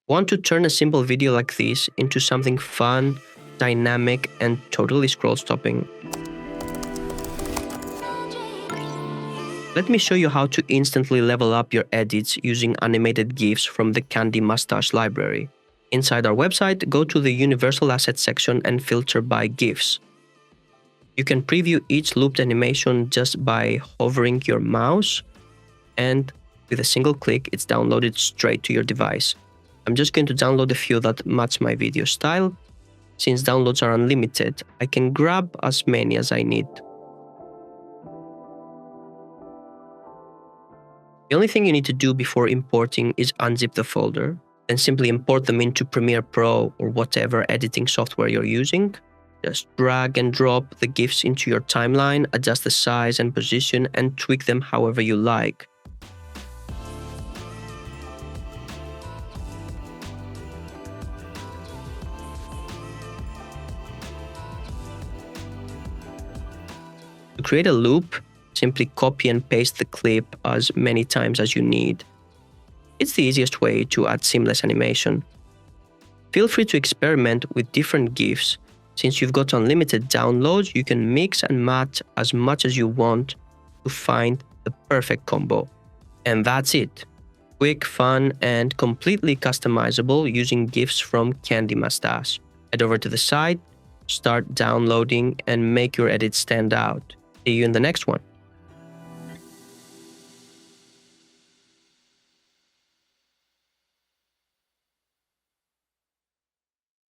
Want to turn a simple video like this into something fun, dynamic, and totally scroll-stopping? Let me show you how to instantly level up your edits using animated GIFs from the Candy Mustache library. Inside our website, go to the Universal Assets section and filter by GIFs. You can preview each looped animation just by hovering your mouse, and with a single click, it's downloaded straight to your device. I'm just going to download a few that match my video style. Since downloads are unlimited, I can grab as many as I need. The only thing you need to do before importing is unzip the folder, then simply import them into Premiere Pro or whatever editing software you're using. Just drag and drop the GIFs into your timeline, adjust the size and position, and tweak them however you like. To create a loop, simply copy and paste the clip as many times as you need. It's the easiest way to add seamless animation. Feel free to experiment with different GIFs. Since you've got unlimited downloads, you can mix and match as much as you want to find the perfect combo. And that's it. Quick, fun, and completely customizable using GIFs from Candy Mustache. Head over to the site, start downloading, and make your edits stand out. See you in the next one.